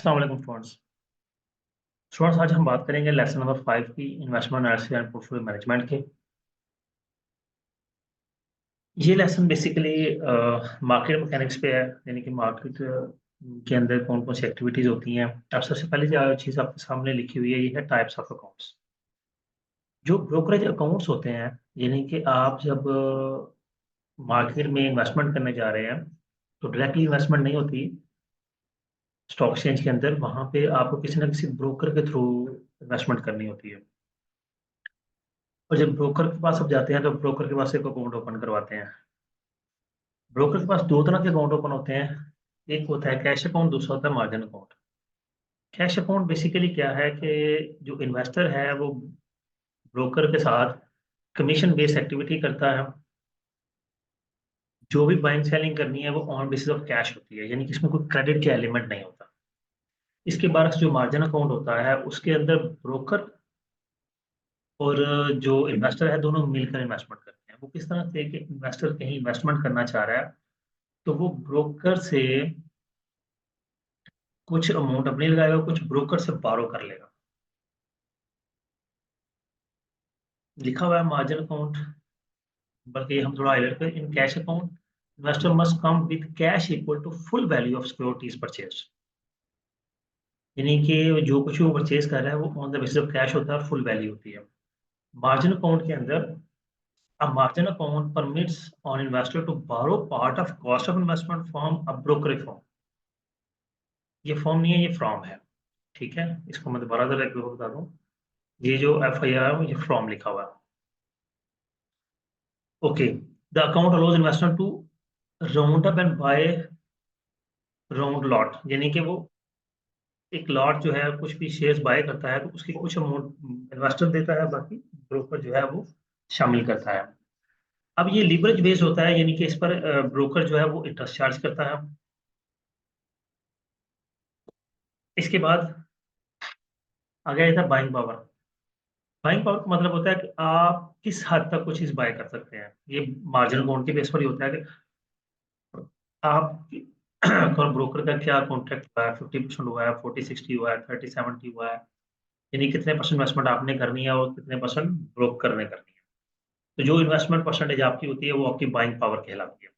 अस्सलाम वालेकुम स्टूडेंट्स आज हम बात करेंगे लेसन नंबर 5 की investment analysis and portfolio management के। ये लेसन बेसिकली मार्केट मैकेनिक्स पे है, यानी कि मार्केट के अंदर कौन कौन सी एक्टिविटीज होती हैं। अब सबसे पहले जो चीज़ आपके सामने लिखी हुई है ये है टाइप्स ऑफ अकाउंट्स। जो ब्रोकरेज अकाउंट्स होते हैं, यानी कि आप जब मार्केट में इन्वेस्टमेंट करने जा रहे हैं तो डायरेक्टली इन्वेस्टमेंट नहीं होती स्टॉक एक्सचेंज के अंदर, वहां पे आपको किसी ना किसी ब्रोकर के थ्रू इन्वेस्टमेंट करनी होती है। और जब ब्रोकर के पास आप जाते हैं तो ब्रोकर के पास एक अकाउंट ओपन करवाते हैं। ब्रोकर के पास दो तरह के अकाउंट ओपन होते हैं, एक होता है कैश अकाउंट, दूसरा होता है margin account. Cash account basically क्या है कि जो इन्वेस्टर है वो ब्रोकर के साथ कमीशन बेस्ड एक्टिविटी करता है। जो भी बाइंग सेलिंग करनी है वो ऑन बेसिस ऑफ कैश होती है, यानी कि इसमें कोई क्रेडिट के एलिमेंट नहीं होता। इसके बाद जो मार्जिन अकाउंट होता है उसके अंदर ब्रोकर और जो इन्वेस्टर है दोनों मिलकर इन्वेस्टमेंट करते हैं। वो किस तरह से कि इन्वेस्टर कहीं इन्वेस्टमेंट करना चाह रहा है तो वो ब्रोकर से कुछ अमाउंट अपनी लगाएगा, कुछ ब्रोकर से बारो कर लेगा। लिखा हुआ है मार्जिन अकाउंट, बल्कि हम थोड़ा हाईलाइट करें, in cash account investor must come with cash equal to full value of securities purchase. यानी कि जो कुछ वो परचेज कर रहा है वो on the basis of cash होता है और फुल वैल्यू होती है। मार्जिन अकाउंट के अंदर a margin account permits on investor to borrow part of cost of investment from a brokerage firm। ये फॉर्म नहीं है, ये फ्रॉम है। ठीक है, इसको मैं दोबारा जरा एक बार बता दूं। ये जो एफ आई आर है ये फ्रॉम लिखा हुआ है। Okay, the account allows investor to round up and buy round lot, यानी कि वो एक लॉट जो है कुछ भी शेयर्स बाय करता है तो उसकी कुछ अमाउंट इन्वेस्टर देता है, बाकी ब्रोकर जो है वो शामिल करता है। अब ये लीवरेज बेस्ड होता है, यानी कि इस पर ब्रोकर जो है वो इंटरेस्ट चार्ज करता है। इसके बाद आ गया था बाइंग पावर। बाइंग पावर का मतलब होता है कि आप किस हद तक कुछ चीज बाय कर सकते हैं। ये मार्जिन अकाउंट के बेस पर ही होता है कि आप कौन ब्रोकर का क्या कॉन्ट्रैक्ट हुआ है, 50% हुआ है, 40-60 हुआ है, 30-70 हुआ है, यानी कितने परसेंट इन्वेस्टमेंट आपने करनी है और कितने परसेंट ब्रोकर ने करनी है। तो जो इन्वेस्टमेंट परसेंटेज आपकी होती है वो आपकी बाइंग पावर कहलाती है।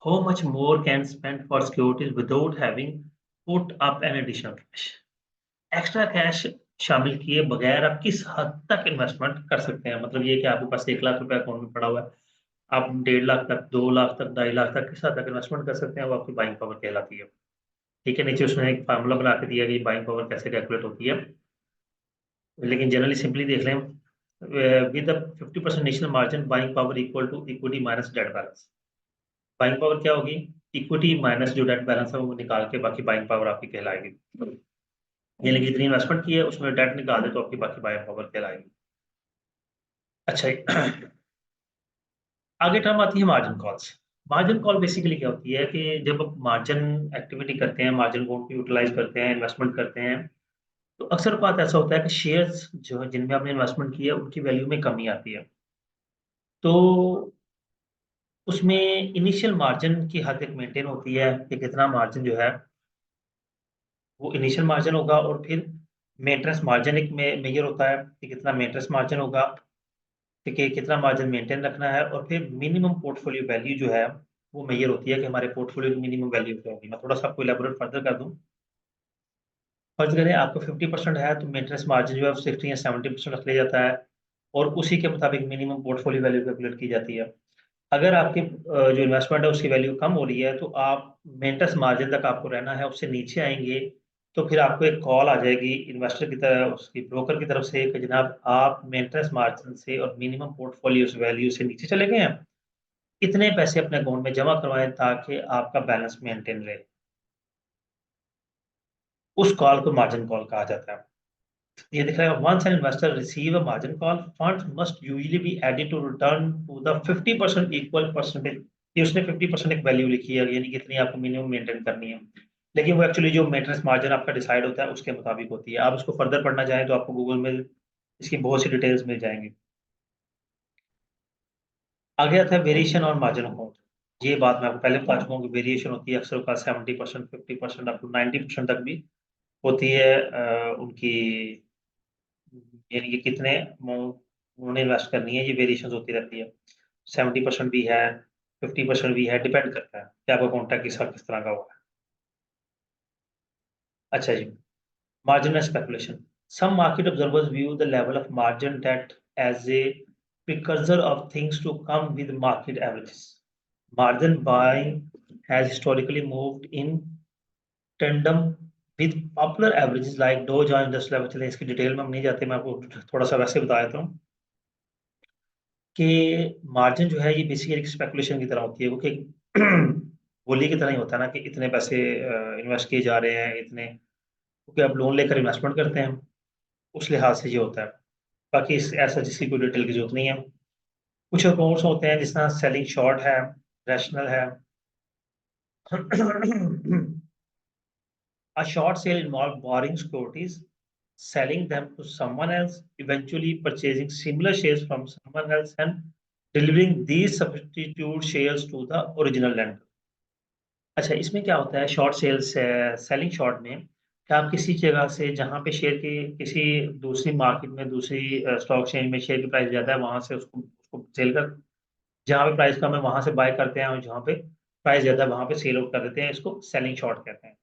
How much more can spend for securities without having put up an additional cash. Extra cash शामिल किए बगैर आप किस हद तक इन्वेस्टमेंट कर सकते हैं। मतलब ये कि आपके पास 1 लाख रुपए अकाउंट में पड़ा हुआ है, आप 1.5 लाख तक, 2 लाख तक, 2.5 लाख तक किस हद तक इन्वेस्टमेंट कर सकते हैं, वो आपकी बाइंग पावर कहलाती है। ठीक है, नीचे उसने एक फार्मूला बना के दिया कि बाइंग पावर कैसे कैलकुलेट होती है, लेकिन जनरली सिंपली देख लें। With 50% national margin buying power equal to equity minus debt balance. Buying power क्या होगी? इक्विटी माइनस जो डेट बैलेंस है वो निकाल के बाकी बाइंग पावर आपकी कहलाएगी। यानी कि जितनी इन्वेस्टमेंट की है उसमें डेट निकाल दे तो आपकी बाकी बाइंग पावर कहलाएगी। अच्छा, आगे टर्म आती है margin calls. Margin call basically क्या होती है कि जब आप मार्जिन एक्टिविटी करते हैं, मार्जिन को यूटिलाइज करते हैं, इन्वेस्टमेंट करते हैं, तो अक्सर बात ऐसा होता है कि शेयर्स जो है जिनमें आपने इन्वेस्टमेंट किया है उनकी वैल्यू में कमी आती है। तो उसमें इनिशियल मार्जिन की हद एक मेंटेन होती है कि कितना मार्जिन जो है वो इनिशियल मार्जिन होगा, और फिर मेंटेनेंस मार्जिन एक मेजर होता है कि कितना मेंटेनेंस मार्जिन होगा, ठीक है, कितना मार्जिन मेंटेन रखना है, और फिर मिनिमम पोर्टफोलियो वैल्यू जो है वो मेजर होती है कि हमारे पोर्टफोलियो की मिनिमम वैल्यू क्या होगी। मैं थोड़ा सा आपको इलेबोरेट फर्दर कर दूं। फर्ज करें आपको 50% है तो मेंटेनेंस मार्जिन जो है 60 या 70% रख लिया जाता है, और उसी के मुताबिक मिनिमम पोर्टफोलियो वैल्यू कैलकुलेट की जाती है। अगर आपकी जो इन्वेस्टमेंट है उसकी वैल्यू कम हो रही है तो आप मेंटेनेंस मार्जिन तक आपको रहना है, उससे नीचे आएंगे तो फिर आपको एक कॉल आ जाएगी इन्वेस्टर की तरफ, उसकी ब्रोकर की तरफ से कि जनाब आप मेंटेनेंस मार्जिन से और मिनिमम पोर्टफोलियो वैल्यू से नीचे चले गए हैं, इतने पैसे अपने अकाउंट में जमा करवाएं ताकि आपका बैलेंस मेंटेन रहे। उस कॉल को मार्जिन कॉल कहा जाता है। ये दिख रहा है, once an investor receive a margin call funds must usually be added to return to the 50% equal percentage. ये उसने 50% एक वैल्यू लिखी है, यानी कितनी आपको मिनिमम मेंटेन करनी है, लेकिन वो एक्चुअली जो मेंटेनेंस मार्जिन आपका डिसाइड होता है उसके मुताबिक होती है। आप उसको फर्दर पढ़ना चाहें तो आपको गूगल में इसकी बहुत सी डिटेल्स मिल जाएंगी। आगे आता है वेरिएशन और मार्जिन अकाउंट। ये बात मैं आपको पहले बता चुका हूँ कि वेरिएशन होती है अक्सर का 70%, 50%, अप टू 90% तक भी होती है उनकी, यानी कि कितने अमाउंट उन्होंने इन्वेस्ट करनी है, ये वेरिएशन होती रहती है। 70% भी है, 50% भी है, डिपेंड करता है कि आपका कॉन्ट्रैक्ट किस तरह का हुआ है। अच्छा जी, margin and speculation. Some market observers view the level of margin debt as a precursor of things to come with market averages. Margin buying has historically moved in tandem with popular averages like Dow Jones Industrial Average। चलिए इसकी detail में हम नहीं जाते, मैं आपको थोड़ा सा वैसे बता देता हूँ कि मार्जिन जो है ये बेसिकली एक स्पेकुलेशन की तरह होती है, क्योंकि गोली की तरह ही होता है ना कि इतने पैसे इन्वेस्ट किए जा रहे हैं इतने, क्योंकि आप लोन लेकर इन्वेस्टमेंट करते हैं, उस लिहाज से ये होता है। बाकी ऐसा जिसकी कोई डिटेल की जरूरत नहीं है। कुछ अकाउंट्स होते हैं जिस तरह सेलिंग शॉर्ट है, रैशनल है। A short sale involves borrowing securities, selling them to someone else, eventually purchasing similar shares from someone else and delivering these substitute shares to the original lender। अच्छा, इसमें क्या होता है शॉर्ट सेल्स, सेलिंग शॉर्ट में कि आप किसी जगह से जहां पे शेयर की किसी दूसरी मार्केट में, दूसरी स्टॉक एक्सचेंज में शेयर की प्राइस ज्यादा है, वहां से उसको उसको सेल कर, जहां पे प्राइस कम है वहां से बाय करते हैं, और जहां पे प्राइस ज्यादा है वहां पे सेल आउट कर देते हैं। इसको सेलिंग शॉर्ट कहते हैं।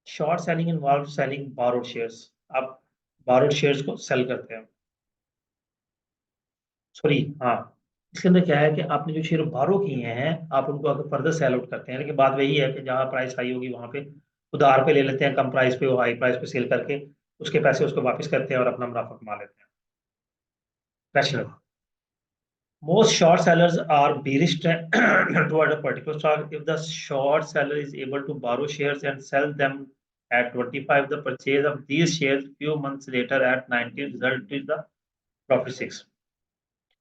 Short selling involve selling borrowed shares. आप बारोड शेयर्स को सेल करते हैं, सॉरी, हाँ, इसके अंदर क्या है कि आपने जो शेयर बारो किए हैं आप उनको आगे फर्दर सेल आउट करते हैं, लेकिन बात वही है कि जहाँ प्राइस हाई होगी वहां पे उधार पे ले लेते हैं, कम प्राइस पे वो हाई प्राइस पे सेल करके उसके पैसे उसको वापस करते हैं और अपना मुनाफा कमा लेते हैं। Rational. Most short sellers are bearish toward a particular stock. If the short seller is able to borrow shares and sell them at 25, the purchase of these shares few months later at 90 result is the profit 6।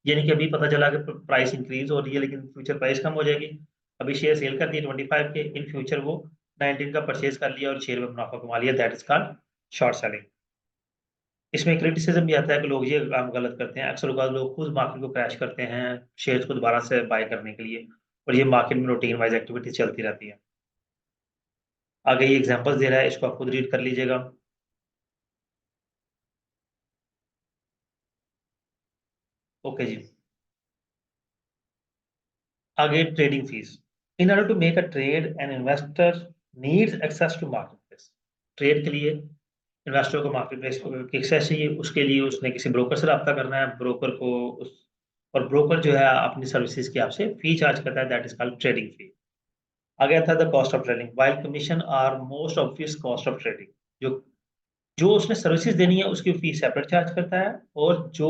यानी कि अभी पता चला कि price increase हो रही है लेकिन फ्यूचर प्राइस कम हो जाएगी। अभी शेयर सेल कर दिए 25 के, इन फ्यूचर वो 19 का परचेज कर लिया और शेयर में मुनाफा कमा लिया, that is called short selling. इसमें क्रिटिसिज्म भी आता है कि लोग ये काम गलत करते हैं, अक्सर लोग खुद मार्केट को क्रैश करते हैं शेयर्स को दोबारा से बाय करने के लिए, और ये मार्केट में रूटीन वाइज एक्टिविटी चलती रहती है। आगे ये एग्जांपल्स दे रहा है, इसको आप खुद रीड कर लीजिएगा। ओके जी, आगे trading fees. In order to make a trade an investor needs access to market place. Trade के लिए इन्वेस्टर को मार्केट प्लेस की एक्सेस चाहिए, उसके लिए उसने किसी ब्रोकर से रब्ता करना है, ब्रोकर को उस, और ब्रोकर जो है अपनी सर्विसेज की आपसे फी चार्ज करता है, that is called trading fee. आ गया था the cost of trading. While commission are most obvious cost of trading, जो जो उसने सर्विसेज देनी है उसकी फीस सेपरेट चार्ज करता है, और जो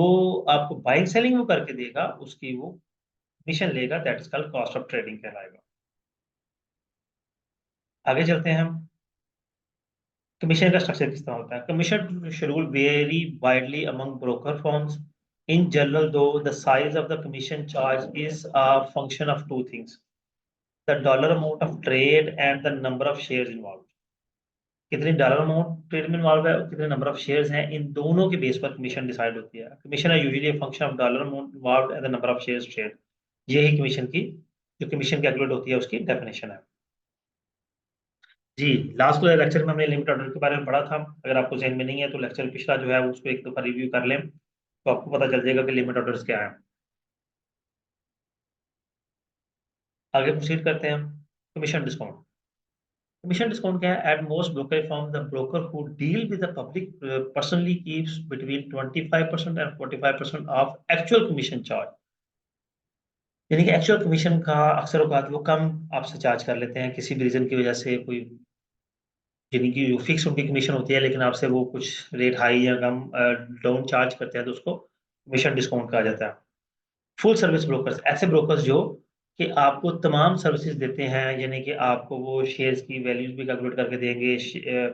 आपको बाइंग सेलिंग वो करके देगा उसकी वो कमीशन लेगा, that is called cost of trading कहलाएगा। आगे चलते हैं हम। कमीशन का स्ट्रक्चर किस तरह होता है? Commission schedule very widely among broker firms. In general दो the size of the commission charge is a function of two things, the dollar amount of trade and the number of shares involve. कितनी dollar amount trade में involve है और कितने number of shares हैं, इन दोनों के base पर commission decide होती है। कमीशन है usually a function of dollar amount involve and the number of shares trade. यही कमीशन की, जो कमीशन कैलकुलेट होती है उसकी डेफिनेशन है। जी, लास्ट लेक्चर में हमने लिमिट ऑर्डर के बारे में पढ़ा था, अगर आपको जहन में नहीं है तो लेक्चर पिछला जो है उसको एक दफा रिव्यू कर लें तो आपको पता चल जाएगा कि लिमिट ऑर्डर्स क्या है। आगे प्रोसीड करते हैं। Commission discount. कमीशन डिस्काउंट क्या है? At most broker firm the broker who deal with the public personally keeps between 25% and 45% of actual commission charge. यानी कि एक्चुअल कमीशन का अक्सर औकात वो कम आपसे चार्ज कर लेते हैं किसी भी रीजन की वजह से, कोई यानी कि फिक्स उनकी कमीशन होती है लेकिन आपसे वो कुछ रेट हाई या कम डाउन चार्ज करते हैं तो उसको कमीशन डिस्काउंट कहा जाता है। फुल सर्विस ब्रोकर्स, ऐसे ब्रोकर्स जो कि आपको तमाम सर्विसेज देते हैं, यानी कि आपको वो शेयर्स की वैल्यूज भी कैलकुलेट करके देंगे,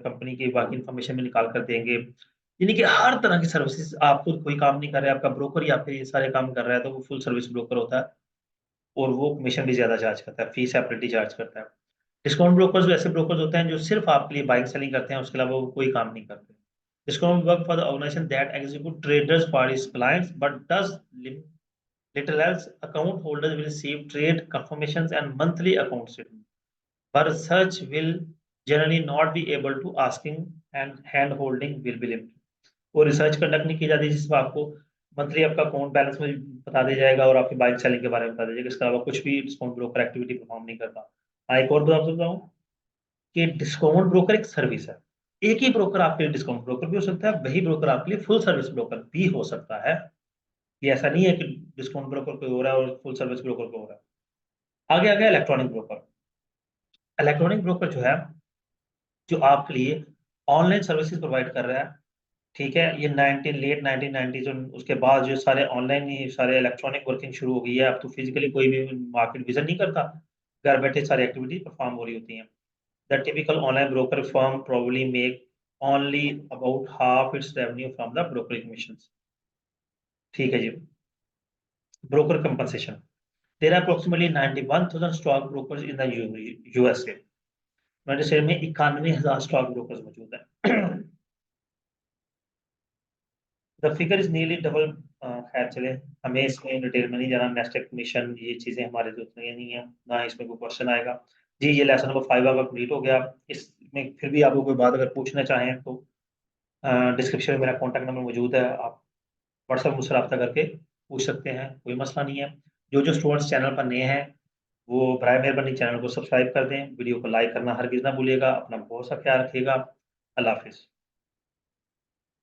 कंपनी की बाकी इंफॉर्मेशन भी निकाल कर देंगे, यानी कि हर तरह की सर्विसेज। आपको कोई काम नहीं कर रहा है, आपका ब्रोकर ही आपके ये सारे काम कर रहा है, तो वो फुल सर्विस ब्रोकर होता है, और वो कमीशन भी ज्यादा चार्ज करता है, फीस सेपरेटली चार्ज करता है। डिस्काउंट ब्रोकर्स ऐसे ब्रोकर्स होते हैं जो सिर्फ आपके लिए बाइंग सेलिंग करते हैं, उसके अलावा वो कोई काम नहीं करते। Discount work for the organization that execute traders for his clients but does Little else, account holders will receive trade confirmations and monthly account statement, but such will generally not be able to asking and hand holding will be limited. वो research conduct नहीं की जाती जिसमें आपको monthly आपका account balance में बता दिया जाएगा और आपकी बाइक सेलिंग के बारे में बता दिया जाएगा, इसके अलावा कुछ भी डिस्काउंट ब्रोकर एक्टिविटी परफॉर्म नहीं करता। हाँ, एक और बता सकता हूँ कि डिस्काउंट ब्रोकर एक सर्विस है। एक ही ब्रोकर आपके लिए डिस्काउंट ब्रोकर भी हो सकता है, वही ब्रोकर आपके लिए फुल सर्विस ब्रोकर भी हो सकता है। ये ऐसा नहीं है कि डिस्काउंट ब्रोकर कोई हो रहा है और फुल सर्विस ब्रोकर कोई हो रहा है। आगे आ गया इलेक्ट्रॉनिक ब्रोकर। इलेक्ट्रॉनिक ब्रोकर जो है, जो आपके लिए ऑनलाइन सर्विसेज प्रोवाइड कर रहा है, ठीक है। ये 19 लेट 1990s और उसके बाद जो सारे ऑनलाइन ही सारे इलेक्ट्रॉनिक वर्किंग शुरू हो गई है। अब तो फिजिकली कोई भी मार्केट विजिट नहीं करता, घर बैठे सारी एक्टिविटी परफॉर्म हो रही होती हैं। The typical online broker firm probably make only about half its revenue from the brokerage commissions. ठीक है जी। Broker compensation, there are approximately 91,000 stock brokers in the USA. United state में 91,000 स्टॉक ब्रोकर्स मौजूद है। The figure is nearly double. खैर चले, हमें इसमें डिटेल में नहीं जाना। नेस्टेड कमीशन ये चीजें हमारे जो उतनी नहीं है, ना इसमें कोई क्वेश्चन आएगा जी। ये लेसन नंबर 5 आपका कंप्लीट हो गया। इसमें फिर भी आपको कोई बात अगर पूछना चाहें तो डिस्क्रिप्शन में मेरा कॉन्टैक्ट नंबर मौजूद है, आप व्हाट्सएप मुझसे रब्ता करके पूछ सकते हैं, कोई मसला नहीं है। जो जो स्टूडेंट्स चैनल पर नए हैं वो बराए मेहरबानी चैनल को सब्सक्राइब कर दें, वीडियो को लाइक करना हरगिज़ ना भूलिएगा। अपना बहुत सा ख्याल रखिएगा। अल्लाह हाफिज़।